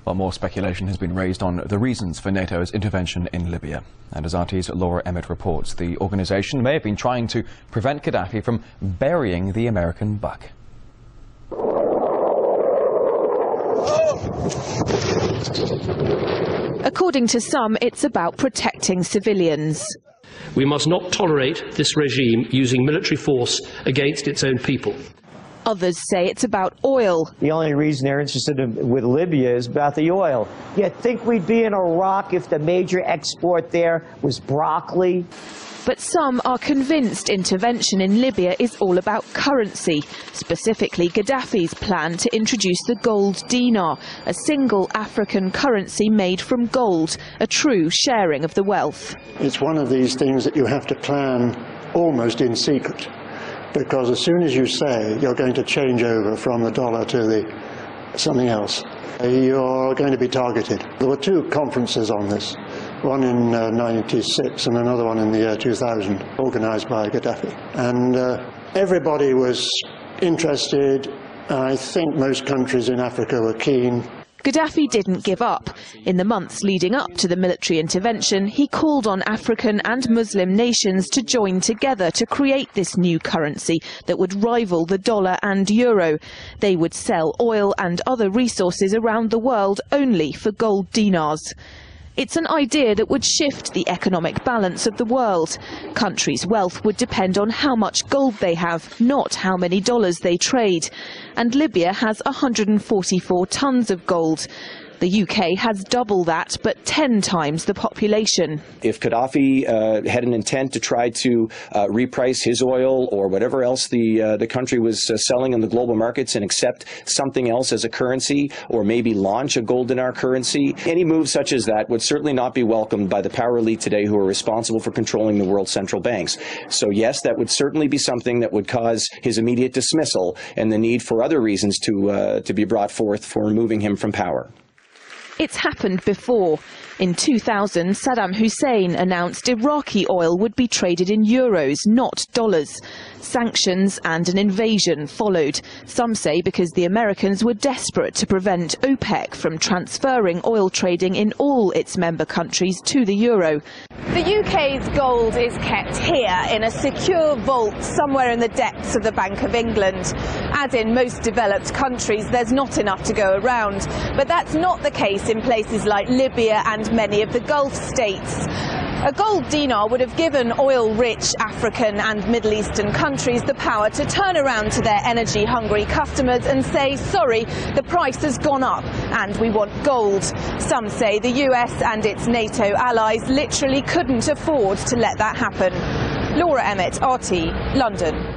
Well, more speculation has been raised on the reasons for NATO's intervention in Libya. And as RT's Laura Emmett reports, the organisation may have been trying to prevent Gaddafi from burying the American buck. According to some, it's about protecting civilians. We must not tolerate this regime using military force against its own people. Others say it's about oil. The only reason they're interested with Libya is about the oil. You'd think we'd be in Iraq if the major export there was broccoli. But some are convinced intervention in Libya is all about currency, specifically Gaddafi's plan to introduce the gold dinar, a single African currency made from gold, a true sharing of the wealth. It's one of these things that you have to plan almost in secret, because as soon as you say you're going to change over from the dollar to something else, you're going to be targeted. There were two conferences on this. One in '96 and another one in the year 2000, organised by Gaddafi. And everybody was interested. I think most countries in Africa were keen. Gaddafi didn't give up. In the months leading up to the military intervention, he called on African and Muslim nations to join together to create this new currency that would rival the dollar and euro. They would sell oil and other resources around the world only for gold dinars. It's an idea that would shift the economic balance of the world. Countries' wealth would depend on how much gold they have, not how many dollars they trade. And Libya has 144 tons of gold. The UK has double that, but 10 times the population. If Gaddafi had an intent to try to reprice his oil or whatever else the country was selling in the global markets and accept something else as a currency, or maybe launch a gold dinar currency, any move such as that would certainly not be welcomed by the power elite today who are responsible for controlling the world's central banks. So yes, that would certainly be something that would cause his immediate dismissal and the need for other reasons to be brought forth for removing him from power. It's happened before. In 2000, Saddam Hussein announced Iraqi oil would be traded in euros, not dollars. Sanctions and an invasion followed. Some say because the Americans were desperate to prevent OPEC from transferring oil trading in all its member countries to the euro. The UK's gold is kept here in a secure vault somewhere in the depths of the Bank of England. As in most developed countries, there's not enough to go around. But that's not the case in places like Libya and many of the Gulf states. A gold dinar would have given oil-rich African and Middle Eastern countries the power to turn around to their energy-hungry customers and say, sorry, the price has gone up and we want gold. Some say the US and its NATO allies literally couldn't afford to let that happen. Laura Emmett, RT, London.